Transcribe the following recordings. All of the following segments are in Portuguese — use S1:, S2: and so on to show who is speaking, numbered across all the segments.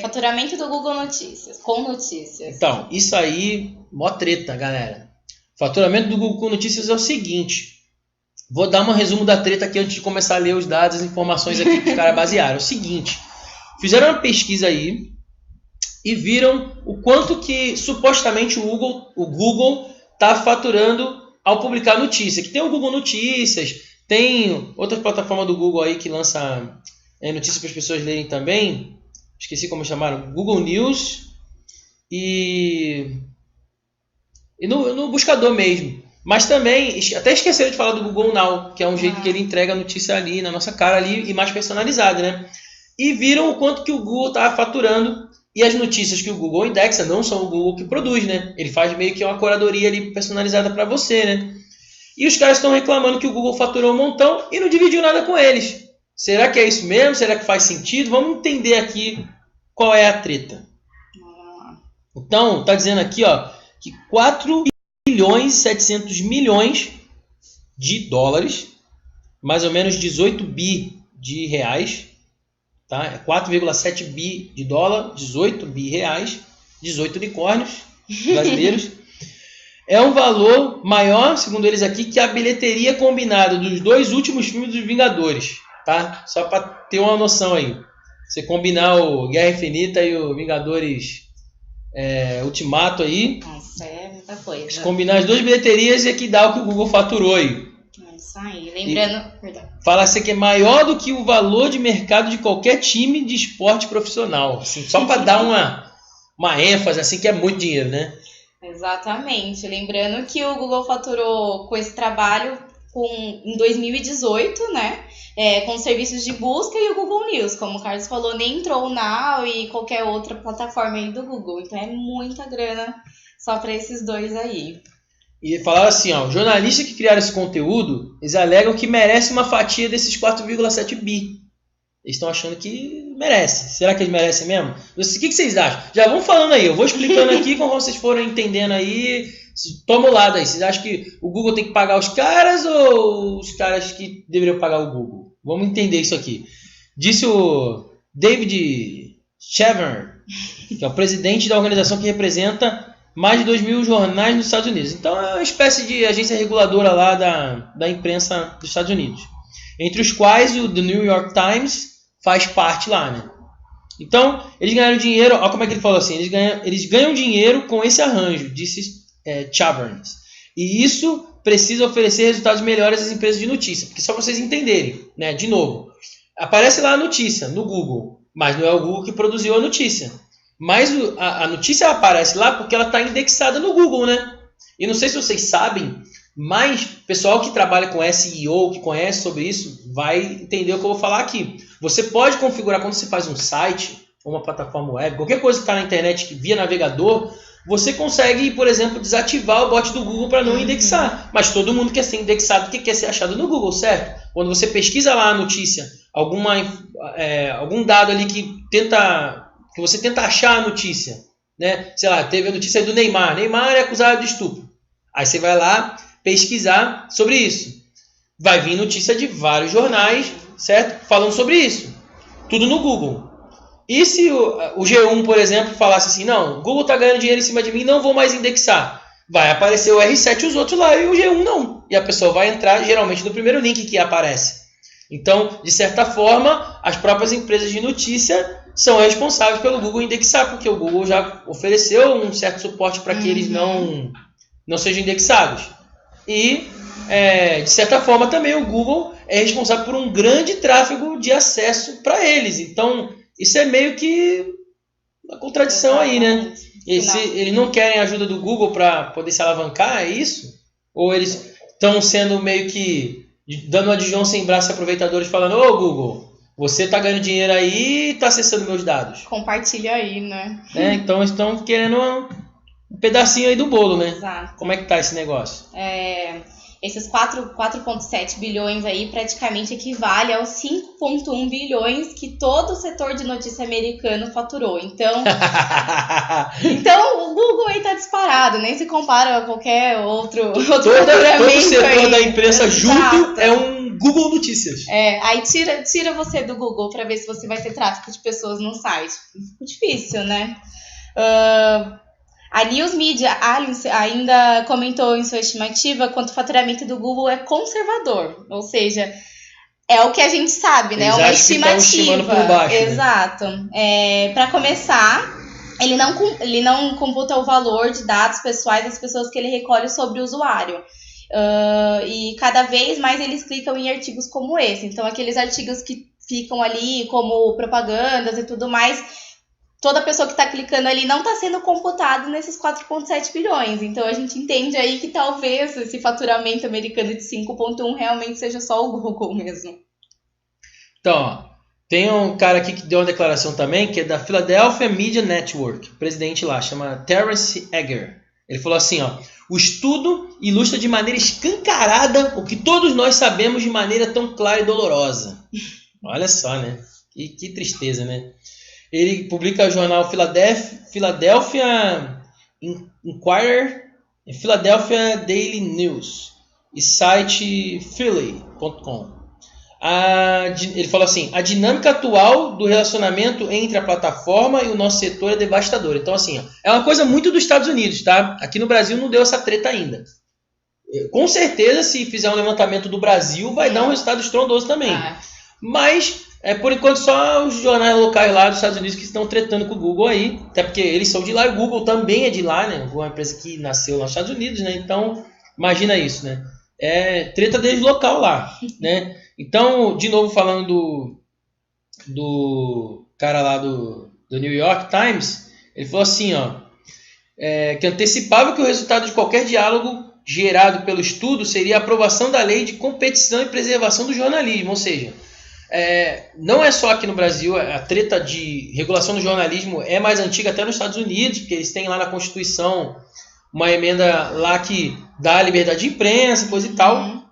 S1: Faturamento do Google Notícias, com notícias.
S2: Então, isso aí, mó treta, galera. Faturamento do Google com notícias é o seguinte. Vou dar um resumo da treta aqui antes de começar a ler os dados, as informações aqui que os caras basearam. É o seguinte, fizeram uma pesquisa aí e viram o quanto que supostamente o Google está faturando ao publicar notícia. Que tem o Google Notícias, tem outra plataforma do Google aí que lança notícias para as pessoas lerem também. Esqueci como chamaram. Google News e no buscador mesmo. Mas também, até esqueceram de falar do Google Now, que é um jeito que ele entrega a notícia ali, na nossa cara ali, e mais personalizada, né? E viram o quanto que o Google está faturando, e as notícias que o Google indexa não são o Google que produz, né? Ele faz meio que uma curadoria ali personalizada para você, né? E os caras estão reclamando que o Google faturou um montão e não dividiu nada com eles. Será que é isso mesmo? Será que faz sentido? Vamos entender aqui qual é a treta. Então, tá dizendo aqui, ó, que 4 bilhões e 700 milhões de dólares, mais ou menos 18 bi de reais, tá? É 4,7 bi de dólar, 18 bi reais, 18 unicórnios brasileiros. É um valor maior, segundo eles aqui, que a bilheteria combinada dos 2 últimos filmes dos Vingadores, tá? Só para ter uma noção aí. Você combinar o Guerra Infinita e o Vingadores Ultimato aí.
S1: Nossa, é muita coisa.
S2: Se combinar as 2 bilheterias é que dá o que o Google faturou aí.
S1: É isso aí. Lembrando... Perdão.
S2: Fala assim que é maior do que o valor de mercado de qualquer time de esporte profissional. Assim, só para dar uma ênfase, assim, que é muito dinheiro, né?
S1: Exatamente. Lembrando que o Google faturou com esse trabalho em 2018, né? Com serviços de busca e o Google News. Como o Carlos falou, nem entrou o Now e qualquer outra plataforma aí do Google. Então é muita grana só para esses 2 aí.
S2: E falaram assim, ó, os jornalistas que criaram esse conteúdo, eles alegam que merece uma fatia desses 4,7 bi. Eles estão achando que merece. Será que eles merecem mesmo? O que vocês acham? Já vão falando aí, eu vou explicando aqui como vocês foram entendendo aí. Toma o lado aí. Vocês acham que o Google tem que pagar os caras ou os caras que deveriam pagar o Google? Vamos entender isso aqui. Disse o David Shevern, que é o presidente da organização que representa mais de 2.000 jornais nos Estados Unidos. Então é uma espécie de agência reguladora lá da imprensa dos Estados Unidos. Entre os quais o The New York Times faz parte lá, né? Então, eles ganharam dinheiro, olha como é que ele falou assim, eles ganham dinheiro com esse arranjo, disse Chaverns. E isso precisa oferecer resultados melhores às empresas de notícia, porque só para vocês entenderem, né? De novo, aparece lá a notícia no Google, mas não é o Google que produziu a notícia. Mas a notícia aparece lá porque ela está indexada no Google, né? E não sei se vocês sabem, mas o pessoal que trabalha com SEO, que conhece sobre isso, vai entender o que eu vou falar aqui. Você pode configurar, quando você faz um site, uma plataforma web, qualquer coisa que está na internet que via navegador, você consegue, por exemplo, desativar o bot do Google para não indexar. Mas todo mundo quer ser indexado porque quer ser achado no Google, certo? Quando você pesquisa lá a notícia, algum dado ali que você tenta achar a notícia, né? Sei lá, teve a notícia aí do Neymar. Neymar é acusado de estupro. Aí você vai lá pesquisar sobre isso. Vai vir notícia de vários jornais, certo? Falando sobre isso. Tudo no Google. E se o G1, por exemplo, falasse assim, não, o Google está ganhando dinheiro em cima de mim, não vou mais indexar. Vai aparecer o R7 e os outros lá e o G1 não. E a pessoa vai entrar geralmente no primeiro link que aparece. Então, de certa forma, as próprias empresas de notícia são responsáveis pelo Google indexar, porque o Google já ofereceu um certo suporte para que eles não sejam indexados. E, de certa forma, também o Google é responsável por um grande tráfego de acesso para eles. Então, isso é meio que uma contradição aí, né? Eles não querem a ajuda do Google para poder se alavancar, é isso? Ou eles estão sendo meio que dando uma de João sem braço aproveitadores falando, ô Google, você está ganhando dinheiro aí e está acessando meus dados.
S1: Compartilha aí, né?
S2: Então estão querendo um pedacinho aí do bolo, né?
S1: Exato.
S2: Como é que tá esse negócio?
S1: Esses 4,7 bilhões aí praticamente equivale aos 5,1 bilhões que todo o setor de notícia americano faturou. Então o Google aí tá disparado, nem se compara a qualquer outro faturamento.
S2: Todo setor da imprensa junto é um Google Notícias.
S1: Aí tira você do Google pra ver se você vai ter tráfego de pessoas no site. Fica difícil, né? A News Media Alliance ainda comentou em sua estimativa quanto o faturamento do Google é conservador. Ou seja, é o que a gente sabe, né? É uma estimativa.
S2: Por baixo,
S1: exato. Para começar, ele não computa o valor de dados pessoais das pessoas que ele recolhe sobre o usuário. E cada vez mais eles clicam em artigos como esse. Então, aqueles artigos que ficam ali como propagandas e tudo mais, toda pessoa que está clicando ali não está sendo computado nesses 4,7 bilhões. Então, a gente entende aí que talvez esse faturamento americano de 5,1 realmente seja só o Google mesmo.
S2: Então, ó, tem um cara aqui que deu uma declaração também, que é da Philadelphia Media Network, o presidente lá, chama Terence Egger. Ele falou assim, ó, o estudo ilustra de maneira escancarada o que todos nós sabemos de maneira tão clara e dolorosa. Olha só, né? Que tristeza, né? Ele publica o jornal Philadelphia Inquirer, Philadelphia Daily News e site Philly.com. Ele falou assim, a dinâmica atual do relacionamento entre a plataforma e o nosso setor é devastadora. Então, assim, ó, é uma coisa muito dos Estados Unidos, tá? Aqui no Brasil não deu essa treta ainda. Com certeza, se fizer um levantamento do Brasil, vai dar um resultado estrondoso também. Mas, por enquanto, só os jornais locais lá dos Estados Unidos que estão tretando com o Google aí. Até porque eles são de lá e o Google também é de lá, né? Uma empresa que nasceu nos Estados Unidos, né? Então, imagina isso, né? É treta deles local lá, né? Então, de novo falando do cara lá do New York Times, ele falou assim, ó, que antecipava que o resultado de qualquer diálogo gerado pelo estudo seria a aprovação da lei de competição e preservação do jornalismo, ou seja, não é só aqui no Brasil, a treta de regulação do jornalismo é mais antiga até nos Estados Unidos, porque eles têm lá na Constituição uma emenda lá que dá a liberdade de imprensa, coisa e tal,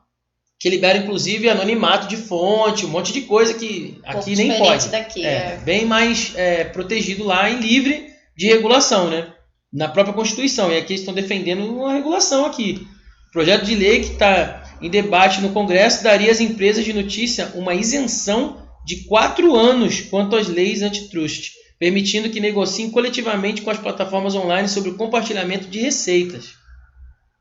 S2: que libera inclusive anonimato de fonte, um monte de coisa que aqui nem pode.
S1: Daqui,
S2: bem mais protegido lá e livre de regulação, né? Na própria Constituição. E aqui eles estão defendendo uma regulação aqui. O projeto de lei que está em debate no Congresso daria às empresas de notícia uma isenção de 4 anos quanto às leis antitrust, permitindo que negociem coletivamente com as plataformas online sobre o compartilhamento de receitas.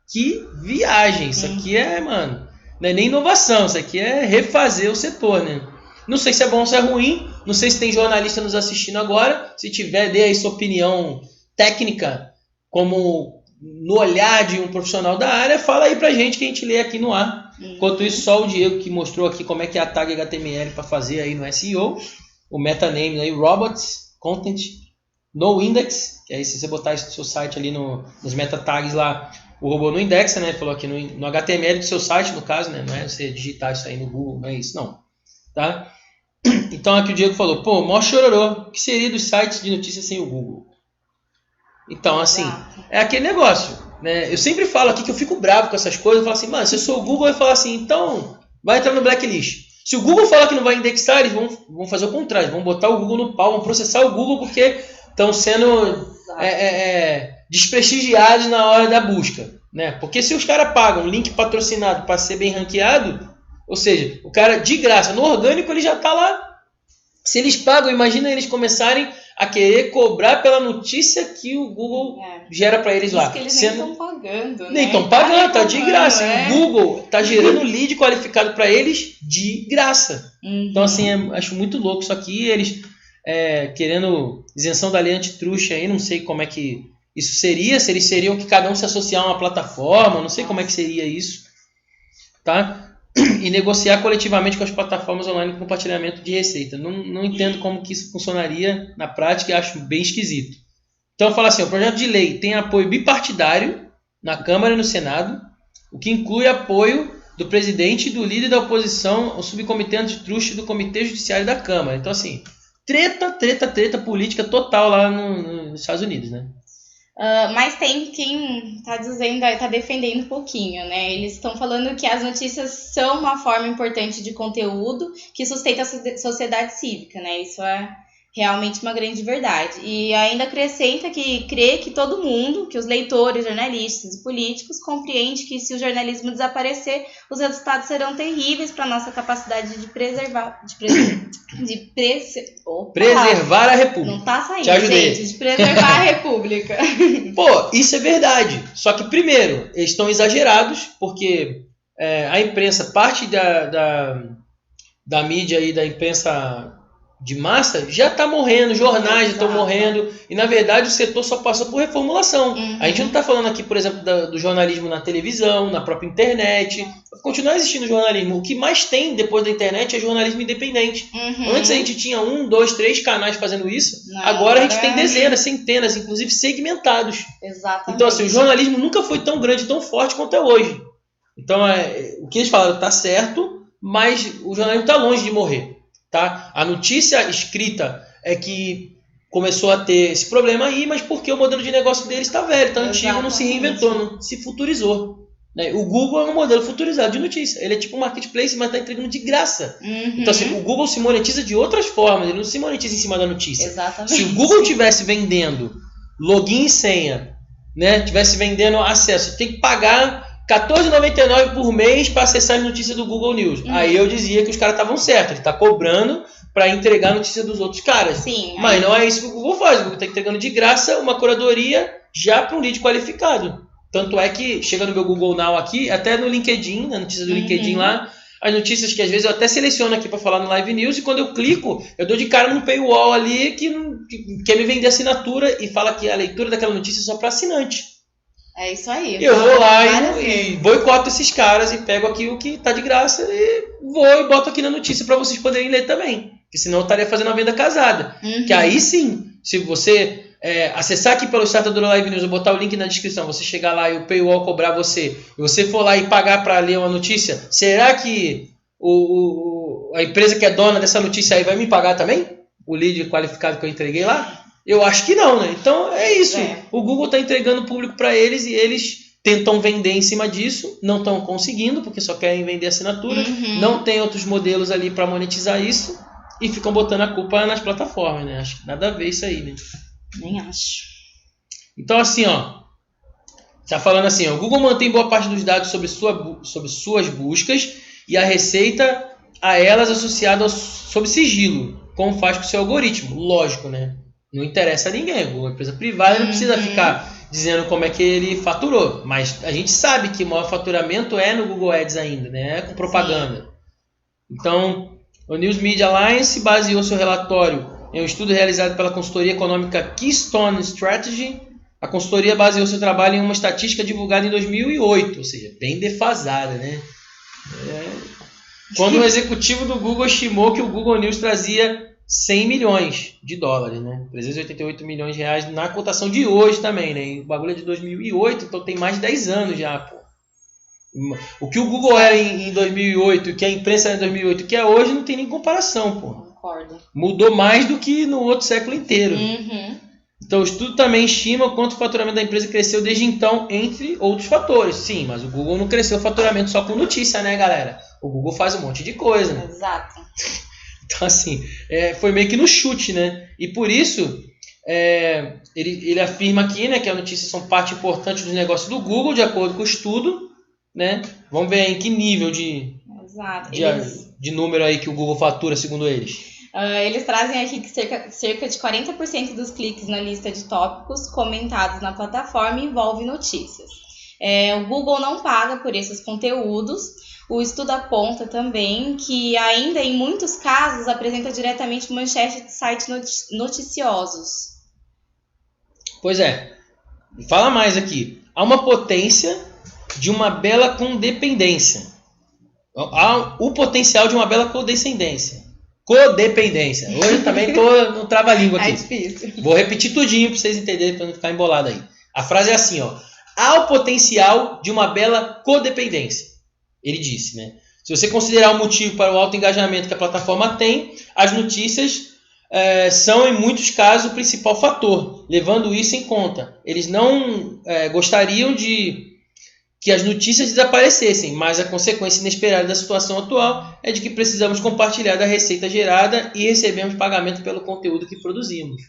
S2: Que viagem! Isso aqui mano, não é nem inovação, isso aqui é refazer o setor, né? Não sei se é bom ou se é ruim, não sei se tem jornalista nos assistindo agora, se tiver, dê aí sua opinião técnica, como no olhar de um profissional da área, fala aí pra gente que a gente lê aqui no ar. Enquanto isso, só o Diego que mostrou aqui como é que é a tag HTML para fazer aí no SEO, o metaname aí, robots, content, no index, que aí se você botar isso no seu site ali nos meta tags lá, o robô não indexa, né? Ele falou aqui no HTML do seu site, no caso, né? Não é você digitar isso aí no Google, não é isso, não. Tá? Então aqui o Diego falou, pô, mó chororô, o que seria dos sites de notícias sem o Google? Então, assim, é aquele negócio, né? Eu sempre falo aqui que eu fico bravo com essas coisas, eu falo assim, mano, se eu sou o Google, eu falo assim, então vai entrar no blacklist. Se o Google falar que não vai indexar, eles vão fazer o contrário, vão botar o Google no pau, vão processar o Google porque estão sendo desprestigiados na hora da busca, né? Porque se os caras pagam link patrocinado para ser bem ranqueado, ou seja, o cara de graça, no orgânico ele já está lá. Se eles pagam, imagina eles começarem a querer cobrar pela notícia que o Google gera para eles lá.
S1: Isso que eles nem estão pagando, né?
S2: Nem estão pagando, tá de graça. O Google tá gerando lead qualificado para eles de graça. Então, assim, acho muito louco isso aqui. Eles querendo isenção da lei antitruste aí, não sei como é que isso seria, se eles seriam que cada um se associar a uma plataforma, não sei como é que seria isso, tá? E negociar coletivamente com as plataformas online de compartilhamento de receita. Não entendo como que isso funcionaria na prática e acho bem esquisito. Então, fala assim, o projeto de lei tem apoio bipartidário na Câmara e no Senado, o que inclui apoio do presidente e do líder da oposição ao subcomitê antitruste do Comitê Judiciário da Câmara. Então, assim, treta política total lá nos Estados Unidos, né?
S1: Mas tem quem está defendendo um pouquinho, né? Eles estão falando que as notícias são uma forma importante de conteúdo que sustenta a sociedade cívica, né? Isso é realmente uma grande verdade. E ainda acrescenta que crê que todo mundo, que os leitores, jornalistas e políticos, compreende que se o jornalismo desaparecer, os resultados serão terríveis para a nossa capacidade de preservar...
S2: Preservar a República.
S1: Não tá saindo,
S2: Te ajudei.
S1: gente, de preservar a República.
S2: Pô, isso é verdade. Só que, primeiro, eles estão exagerados, porque a imprensa, parte da mídia aí, da imprensa de massa, já está morrendo, jornais já estão morrendo, e na verdade o setor só passou por reformulação. A gente não está falando aqui, por exemplo, do jornalismo na televisão, na própria internet. Continua existindo jornalismo. O que mais tem depois da internet é jornalismo independente. Antes a gente tinha 1, 2, 3 canais fazendo isso. Agora a gente tem dezenas, centenas, inclusive segmentados.
S1: Exatamente.
S2: Então assim, o jornalismo nunca foi tão grande, tão forte quanto é hoje. Então o que eles falaram está certo, mas o jornalismo está longe de morrer. Tá? A notícia escrita é que começou a ter esse problema aí, mas porque o modelo de negócio deles está velho, está antigo, não se reinventou, não se futurizou. Né? O Google é um modelo futurizado de notícia. Ele é tipo um marketplace, mas está entregando de graça. Então assim, o Google se monetiza de outras formas, ele não se monetiza em cima da notícia.
S1: Exatamente.
S2: Se o Google estivesse vendendo login e senha, né, estivesse vendendo acesso, tem que pagar R$14,99 por mês para acessar as notícias do Google News. Aí eu dizia que os caras estavam certos. Ele está cobrando para entregar a notícia dos outros caras.
S1: Sim,
S2: mas não é isso que o Google faz. O Google está entregando de graça uma curadoria já para um lead qualificado. Tanto é que chega no meu Google Now aqui, até no LinkedIn, na notícia do LinkedIn lá, as notícias que às vezes eu até seleciono aqui para falar no Live News, e quando eu clico, eu dou de cara num paywall ali que quer me vender assinatura e fala que a leitura daquela notícia é só para assinante.
S1: É isso aí.
S2: Eu vou lá e boicoto esses caras e pego aqui o que tá de graça e vou e boto aqui na notícia para vocês poderem ler também. Porque senão eu estaria fazendo uma venda casada. Que aí sim, se você acessar aqui pelo site do Live News, eu botar o link na descrição, você chegar lá e o paywall cobrar você, e você for lá e pagar para ler uma notícia, será que a empresa que é dona dessa notícia aí vai me pagar também? O lead qualificado que eu entreguei lá? Eu acho que não, né? Então é isso. O Google está entregando o público para eles e eles tentam vender em cima disso, não estão conseguindo, porque só querem vender assinatura, não tem outros modelos ali para monetizar isso e ficam botando a culpa nas plataformas, né? Acho que nada a ver isso aí, né?
S1: Nem acho.
S2: Então assim, ó, tá falando assim, ó, o Google mantém boa parte dos dados sobre suas buscas e a receita a elas associada sob sigilo, como faz com o seu algoritmo. Lógico, né? Não interessa a ninguém. O Google é uma empresa privada, não precisa ficar dizendo como é que ele faturou. Mas a gente sabe que o maior faturamento é no Google Ads ainda, né? Com propaganda. Então, o News Media Alliance baseou seu relatório em um estudo realizado pela consultoria econômica Keystone Strategy. A consultoria baseou seu trabalho em uma estatística divulgada em 2008, ou seja, bem defasada, né? Quando o executivo do Google estimou que o Google News trazia 100 milhões de dólares, né? 388 milhões de reais na cotação de hoje também, né? E o bagulho é de 2008, então tem mais de 10 anos já, pô. O que o Google era em 2008, o que a imprensa era em 2008, o que é hoje, não tem nem comparação, pô.
S1: Concordo.
S2: Mudou mais do que no outro século inteiro. Então o estudo também estima o quanto o faturamento da empresa cresceu desde então, entre outros fatores. Sim, mas o Google não cresceu o faturamento só com notícia, né, galera? O Google faz um monte de coisa, né?
S1: Exato.
S2: Então, assim, foi meio que no chute, né? E por isso, ele afirma aqui, né, que as notícias são parte importante dos negócios do Google, de acordo com o estudo, né? Vamos ver em que nível de número aí que o Google fatura, segundo eles.
S1: Eles trazem aqui que cerca de 40% dos cliques na lista de tópicos comentados na plataforma envolve notícias. O Google não paga por esses conteúdos. O estudo aponta também que ainda em muitos casos apresenta diretamente manchete de sites noticiosos.
S2: Pois é. Fala mais aqui. Há uma potência de uma bela condependência. Há o potencial de uma bela codescendência. Codependência. Hoje eu também tô no trava-língua aqui.
S1: É difícil.
S2: Vou repetir tudinho para vocês entenderem, para não ficar embolado aí. A frase é assim, ó. Há o potencial de uma bela codependência. Ele disse, né? Se você considerar o motivo para o alto engajamento que a plataforma tem, as notícias são, em muitos casos, o principal fator, levando isso em conta. Eles não gostariam de que as notícias desaparecessem, mas a consequência inesperada da situação atual é de que precisamos compartilhar da receita gerada e recebemos pagamento pelo conteúdo que produzimos.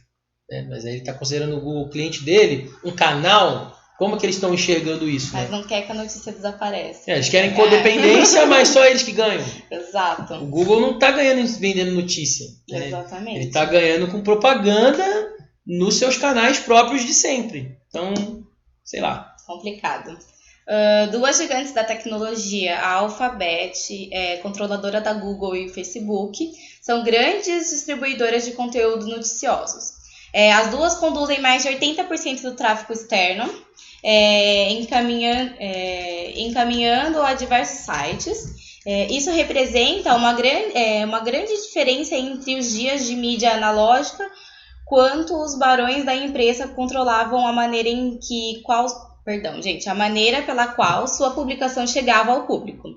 S2: Mas aí ele está considerando o Google cliente dele um canal. Como que eles estão enxergando isso?
S1: Mas não quer que a notícia desapareça.
S2: Eles querem codependência, mas só eles que ganham.
S1: Exato.
S2: O Google não está ganhando vendendo notícia.
S1: Exatamente.
S2: Ele está ganhando com propaganda nos seus canais próprios de sempre. Então, sei lá.
S1: Complicado. Duas gigantes da tecnologia, a Alphabet, controladora da Google e o Facebook, são grandes distribuidoras de conteúdo noticiosos. As duas conduzem mais de 80% do tráfego externo, encaminhando a diversos sites. Isso representa uma grande diferença entre os dias de mídia analógica, quanto os barões da empresa controlavam a maneira pela qual sua publicação chegava ao público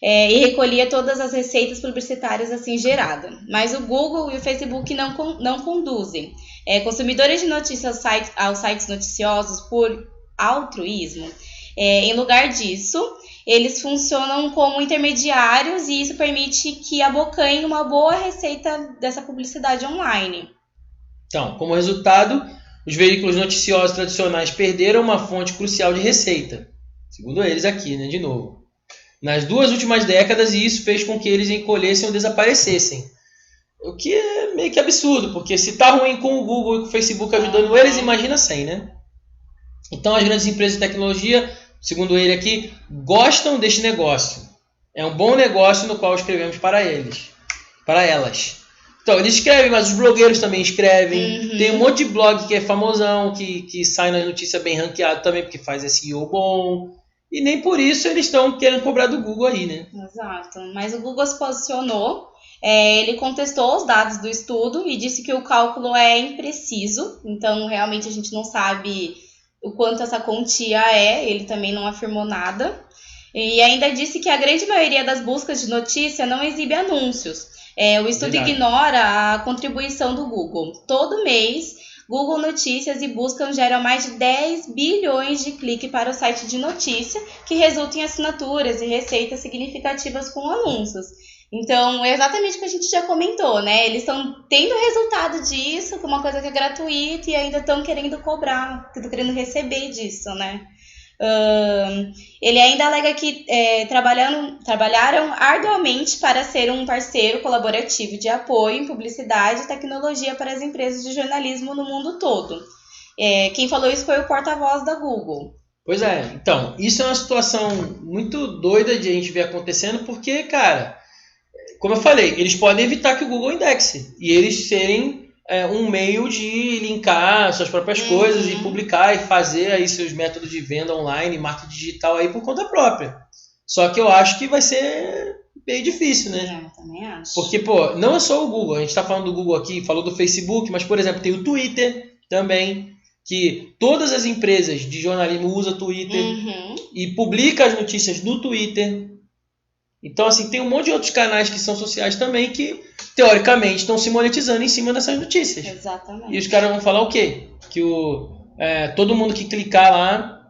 S1: e recolhia todas as receitas publicitárias assim geradas. Mas o Google e o Facebook não conduzem consumidores de notícias aos sites noticiosos por altruísmo. Em lugar disso, eles funcionam como intermediários e isso permite que abocanhem uma boa receita dessa publicidade online.
S2: Então, como resultado, os veículos noticiosos tradicionais perderam uma fonte crucial de receita, segundo eles aqui, de novo, nas 2 últimas décadas, e isso fez com que eles encolhessem ou desaparecessem. O que é meio que absurdo, porque se tá ruim com o Google e com o Facebook ajudando eles, imagina sem, né? Então, as grandes empresas de tecnologia, segundo ele aqui, gostam deste negócio. É um bom negócio no qual escrevemos para elas. Então, eles escrevem, mas os blogueiros também escrevem. Tem um monte de blog que é famosão, que sai nas notícias bem ranqueado também, porque faz SEO bom. E nem por isso eles estão querendo cobrar do Google aí, né?
S1: Exato. Mas o Google se posicionou, ele contestou os dados do estudo e disse que o cálculo é impreciso. Então, realmente, a gente não sabe o quanto essa quantia ele também não afirmou nada. E ainda disse que a grande maioria das buscas de notícia não exibe anúncios. O estudo ignora a contribuição do Google. Todo mês, Google Notícias e Buscam geram mais de 10 bilhões de cliques para o site de notícia, que resultam em assinaturas e receitas significativas com anúncios. Então, é exatamente o que a gente já comentou, né? Eles estão tendo resultado disso, com uma coisa que é gratuita, e ainda estão querendo cobrar, estão querendo receber disso, né? Ele ainda alega que trabalharam arduamente para ser um parceiro colaborativo de apoio em publicidade e tecnologia para as empresas de jornalismo no mundo todo. Quem falou isso foi o porta-voz da Google.
S2: Pois é, então, isso é uma situação muito doida de a gente ver acontecendo, porque, cara, como eu falei, eles podem evitar que o Google indexe e eles serem um meio de linkar suas próprias coisas e publicar e fazer aí seus métodos de venda online, marketing digital aí por conta própria. Só que eu acho que vai ser meio difícil, né?
S1: Eu também acho.
S2: Porque, não é só o Google. A gente está falando do Google aqui, falou do Facebook, mas, por exemplo, tem o Twitter também, que todas as empresas de jornalismo usam Twitter e publicam as notícias no Twitter. Então, assim, tem um monte de outros canais que são sociais também que, teoricamente, estão se monetizando em cima dessas notícias.
S1: Exatamente.
S2: E os caras vão falar o quê? Que todo mundo que clicar lá,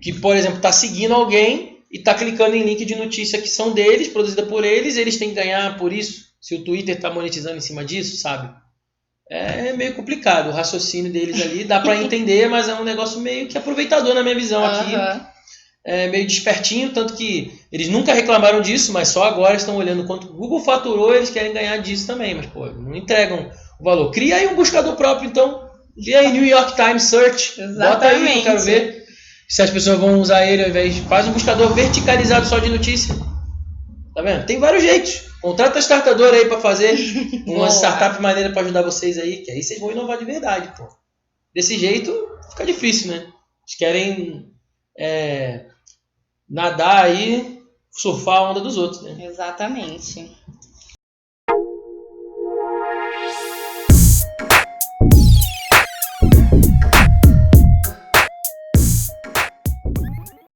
S2: que, por exemplo, está seguindo alguém e está clicando em link de notícia que são deles, produzida por eles, eles têm que ganhar por isso, se o Twitter está monetizando em cima disso, sabe? É meio complicado o raciocínio deles ali, dá para entender, mas é um negócio meio que aproveitador na minha visão aqui. Meio despertinho, tanto que eles nunca reclamaram disso, mas só agora estão olhando quanto o Google faturou, eles querem ganhar disso também, mas não entregam o valor. Cria aí um buscador próprio, então. Cria aí New York Times Search.
S1: Exatamente.
S2: Bota aí que eu quero ver se as pessoas vão usar ele ao invés de... Faz um buscador verticalizado só de notícia. Tá vendo? Tem vários jeitos. Contrata a startadora aí para fazer uma startup maneira para ajudar vocês aí, que aí vocês vão inovar de verdade, pô. Desse jeito fica difícil, né? Eles querem nadar aí, surfar a onda dos outros, né?
S1: Exatamente.